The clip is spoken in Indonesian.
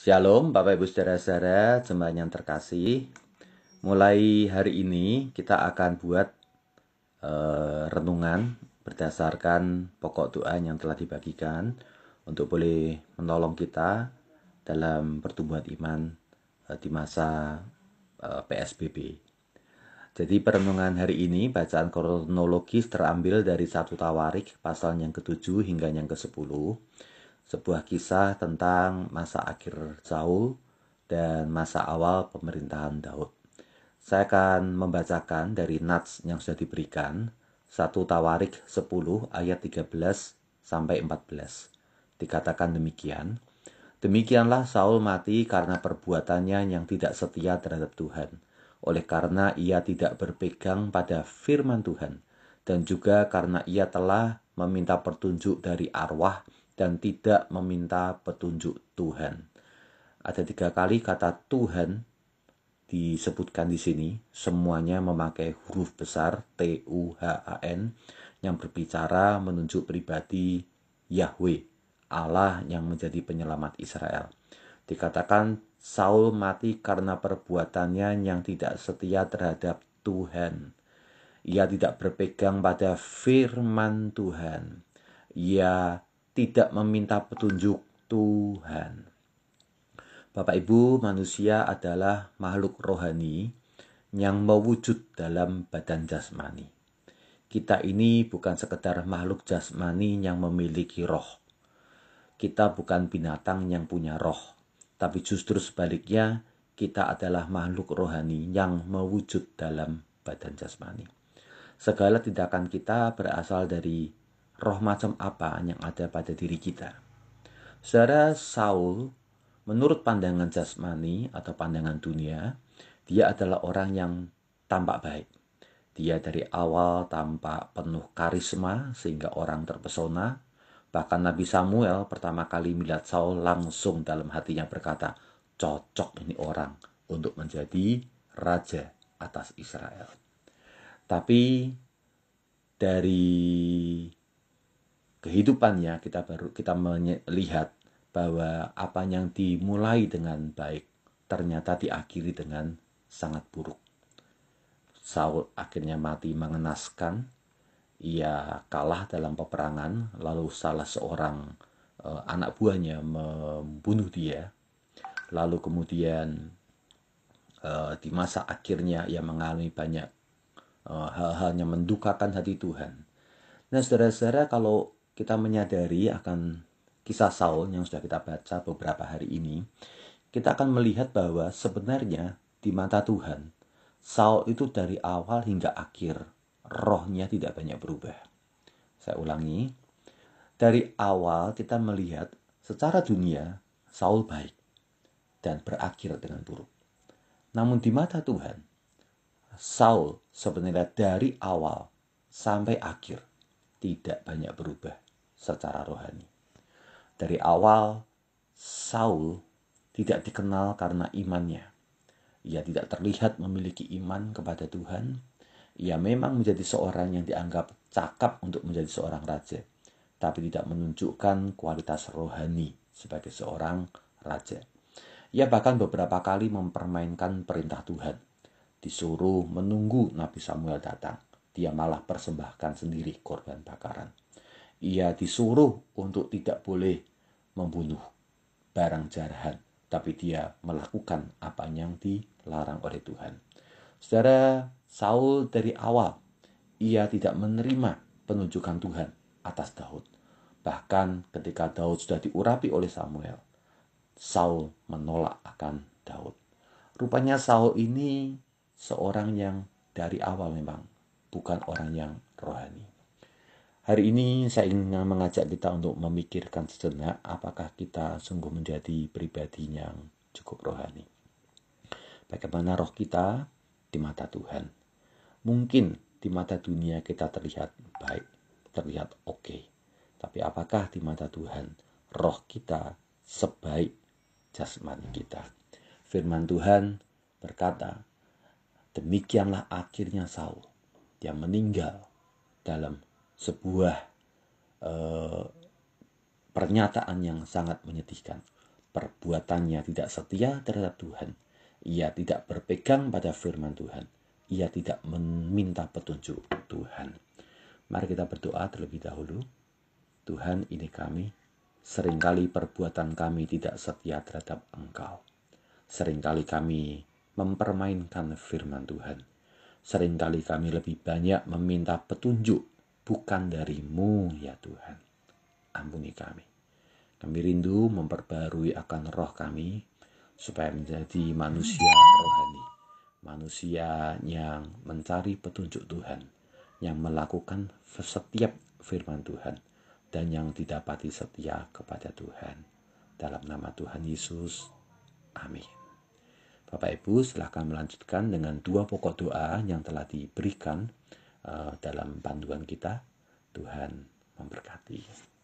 Shalom Bapak Ibu Saudara-saudara, jemaat yang terkasih. Mulai hari ini kita akan buat renungan berdasarkan pokok doa yang telah dibagikan untuk boleh menolong kita dalam pertumbuhan iman di masa PSBB. Jadi perenungan hari ini bacaan kronologis terambil dari 1 Tawarik pasal yang ke-7 hingga yang ke-10. Sebuah kisah tentang masa akhir Saul dan masa awal pemerintahan Daud. Saya akan membacakan dari nats yang sudah diberikan, 1 Tawarik 10 ayat 13 sampai 14. Dikatakan demikian, demikianlah Saul mati karena perbuatannya yang tidak setia terhadap Tuhan, oleh karena ia tidak berpegang pada firman Tuhan, dan juga karena ia telah meminta petunjuk dari arwah dan tidak meminta petunjuk Tuhan. Ada 3 kali kata Tuhan disebutkan di sini, semuanya memakai huruf besar Tuhan yang berbicara menunjuk pribadi Yahweh, Allah yang menjadi penyelamat Israel. Dikatakan Saul mati karena perbuatannya yang tidak setia terhadap Tuhan. Ia tidak berpegang pada firman Tuhan. Ia tidak meminta petunjuk Tuhan. Bapak Ibu, manusia adalah makhluk rohani yang mewujud dalam badan jasmani. Kita ini bukan sekedar makhluk jasmani yang memiliki roh. Kita bukan binatang yang punya roh, tapi justru sebaliknya, kita adalah makhluk rohani yang mewujud dalam badan jasmani. Segala tindakan kita berasal dari roh macam apa yang ada pada diri kita. Saudara, Saul, menurut pandangan jasmani atau pandangan dunia, dia adalah orang yang tampak baik. Dia dari awal tampak penuh karisma sehingga orang terpesona. Bahkan Nabi Samuel pertama kali melihat Saul langsung dalam hatinya berkata, cocok ini orang untuk menjadi raja atas Israel. Tapi dari kehidupannya kita melihat bahwa apa yang dimulai dengan baik ternyata diakhiri dengan sangat buruk. Saul akhirnya mati mengenaskan. Ia kalah dalam peperangan, lalu salah seorang anak buahnya membunuh dia. Lalu kemudian di masa akhirnya ia mengalami banyak hal-hal yang mendukakan hati Tuhan. Nah, saudara-saudara, kalau kita menyadari akan kisah Saul yang sudah kita baca beberapa hari ini, kita akan melihat bahwa sebenarnya di mata Tuhan, Saul itu dari awal hingga akhir, rohnya tidak banyak berubah. Saya ulangi, dari awal kita melihat secara dunia, Saul baik dan berakhir dengan buruk. Namun di mata Tuhan, Saul sebenarnya dari awal sampai akhir tidak banyak berubah secara rohani. Dari awal, Saul tidak dikenal karena imannya. Ia tidak terlihat memiliki iman kepada Tuhan. Ia memang menjadi seorang yang dianggap cakap untuk menjadi seorang raja, tapi tidak menunjukkan kualitas rohani sebagai seorang raja. Ia bahkan beberapa kali mempermainkan perintah Tuhan. Disuruh menunggu Nabi Samuel datang, dia malah persembahkan sendiri korban bakaran. Ia disuruh untuk tidak boleh membunuh barang jarahan, tapi dia melakukan apa yang dilarang oleh Tuhan. Saudara, Saul dari awal, ia tidak menerima penunjukan Tuhan atas Daud. Bahkan ketika Daud sudah diurapi oleh Samuel, Saul menolak akan Daud. Rupanya Saul ini seorang yang dari awal memang bukan orang yang rohani. Hari ini saya ingin mengajak kita untuk memikirkan sejenak apakah kita sungguh menjadi pribadi yang cukup rohani. Bagaimana roh kita di mata Tuhan. Mungkin di mata dunia kita terlihat baik, terlihat oke. Tapi apakah di mata Tuhan roh kita sebaik jasmani kita? Firman Tuhan berkata, demikianlah akhirnya Saul. Dia meninggal dalam sebuah pernyataan yang sangat menyedihkan. perbuatannya tidak setia terhadap Tuhan, ia tidak berpegang pada firman Tuhan, ia tidak meminta petunjuk Tuhan. Mari kita berdoa terlebih dahulu. Tuhan, ini kami. Seringkali perbuatan kami tidak setia terhadap Engkau. Seringkali kami mempermainkan firman Tuhan. Seringkali kami lebih banyak meminta petunjuk bukan dari-Mu, ya Tuhan. Ampuni kami. Kami rindu memperbarui akan roh kami supaya menjadi manusia rohani. Manusia yang mencari petunjuk Tuhan, yang melakukan setiap firman Tuhan, dan yang didapati setia kepada Tuhan. Dalam nama Tuhan Yesus, amin. Bapak Ibu, silakan melanjutkan dengan 2 pokok doa yang telah diberikan dalam panduan kita. Tuhan memberkati.